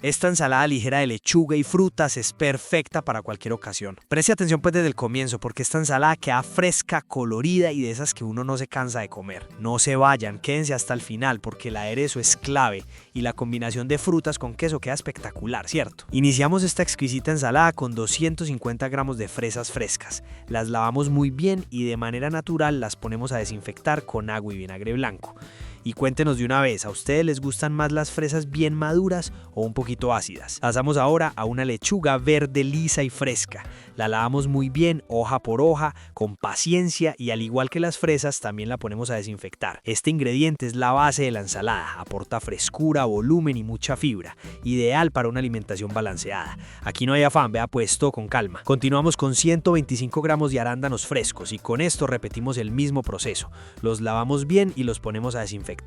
Esta ensalada ligera de lechuga y frutas es perfecta para cualquier ocasión. Preste atención pues desde el comienzo porque esta ensalada queda fresca, colorida y de esas que uno no se cansa de comer. No se vayan, quédense hasta el final porque el aderezo es clave y la combinación de frutas con queso queda espectacular, ¿cierto? Iniciamos esta exquisita ensalada con 250 gramos de fresas frescas. Las lavamos muy bien y de manera natural las ponemos a desinfectar con agua y vinagre blanco. Y cuéntenos de una vez, ¿a ustedes les gustan más las fresas bien maduras o un poquito ácidas? Pasamos ahora a una lechuga verde lisa y fresca. La lavamos muy bien, hoja por hoja, con paciencia y al igual que las fresas también la ponemos a desinfectar. Este ingrediente es la base de la ensalada, aporta frescura, volumen y mucha fibra, ideal para una alimentación balanceada. Aquí no hay afán, vea pues todo con calma. Continuamos con 125 gramos de arándanos frescos y con esto repetimos el mismo proceso. Los lavamos bien y los ponemos a desinfectar.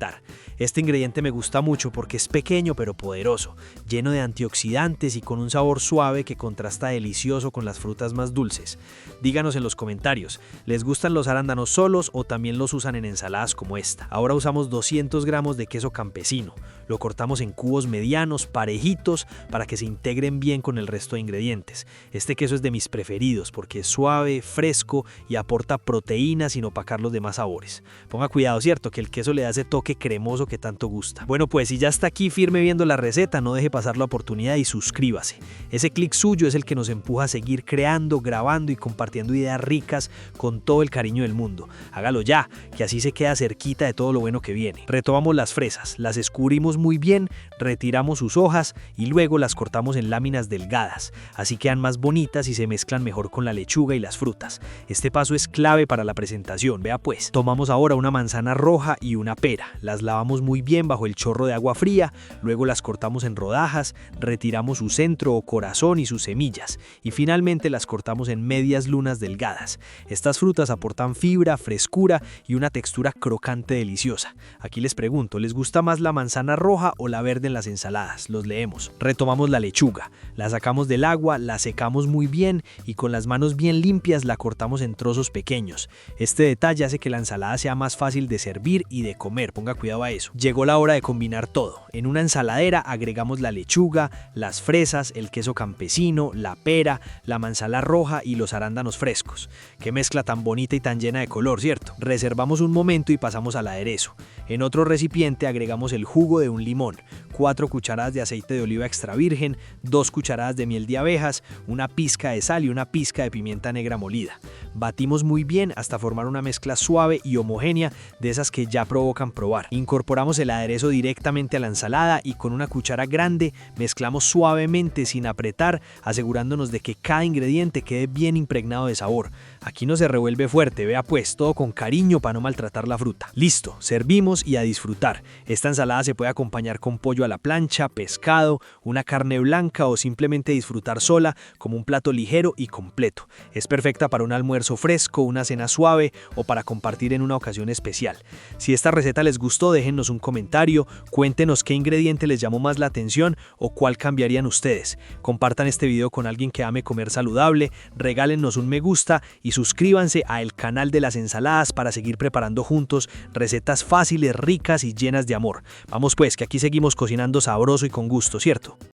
Este ingrediente me gusta mucho porque es pequeño pero poderoso, lleno de antioxidantes y con un sabor suave que contrasta delicioso con las frutas más dulces. Díganos en los comentarios, ¿les gustan los arándanos solos o también los usan en ensaladas como esta? Ahora usamos 200 gramos de queso campesino. Lo cortamos en cubos medianos, parejitos, para que se integren bien con el resto de ingredientes. Este queso es de mis preferidos porque es suave, fresco y aporta proteínas sin opacar los demás sabores. Ponga cuidado, ¿cierto? Que el queso le da ese toque cremoso que tanto gusta. Bueno, pues si ya está aquí firme viendo la receta, no deje pasar la oportunidad y suscríbase. Ese clic suyo es el que nos empuja a seguir creando, grabando y compartiendo ideas ricas con todo el cariño del mundo. Hágalo ya, que así se queda cerquita de todo lo bueno que viene. Retomamos las fresas, las escurrimos muy bien, retiramos sus hojas y luego las cortamos en láminas delgadas. Así quedan más bonitas y se mezclan mejor con la lechuga y las frutas. Este paso es clave para la presentación, vea pues. Tomamos ahora una manzana roja y una pera. Las lavamos muy bien bajo el chorro de agua fría, luego las cortamos en rodajas, retiramos su centro o corazón y sus semillas y finalmente las cortamos en medias lunas delgadas. Estas frutas aportan fibra, frescura y una textura crocante deliciosa. Aquí les pregunto, ¿les gusta más la manzana roja o la verde en las ensaladas? Los leemos. Retomamos la lechuga, la sacamos del agua, la secamos muy bien y con las manos bien limpias la cortamos en trozos pequeños. Este detalle hace que la ensalada sea más fácil de servir y de comer. Ponga cuidado a eso. Llegó la hora de combinar todo. En una ensaladera agregamos la lechuga, las fresas, el queso campesino, la pera, la manzana roja y los arándanos frescos. Qué mezcla tan bonita y tan llena de color, ¿cierto? Reservamos un momento y pasamos al aderezo. En otro recipiente agregamos el jugo de un limón, 4 cucharadas de aceite de oliva extra virgen, 2 cucharadas de miel de abejas, una pizca de sal y una pizca de pimienta negra molida. Batimos muy bien hasta formar una mezcla suave y homogénea de esas que ya provocan probar. Incorporamos el aderezo directamente a la ensalada y con una cuchara grande mezclamos suavemente sin apretar, asegurándonos de que cada ingrediente quede bien impregnado de sabor. Aquí no se revuelve fuerte, vea pues, todo con cariño para no maltratar la fruta. Listo, servimos y a disfrutar. Esta ensalada se puede acompañar con pollo a la plancha, pescado, una carne blanca o simplemente disfrutar sola como un plato ligero y completo. Es perfecta para un almuerzo fresco, una cena suave o para compartir en una ocasión especial. Si esta receta les gustó, déjennos un comentario, cuéntenos qué ingrediente les llamó más la atención o cuál cambiarían ustedes. Compartan este video con alguien que ame comer saludable, regálennos un me gusta y suscríbanse al canal de las ensaladas para seguir preparando juntos recetas fáciles, ricas y llenas de amor. Vamos pues, que aquí seguimos cocinando sabroso y con gusto, ¿cierto?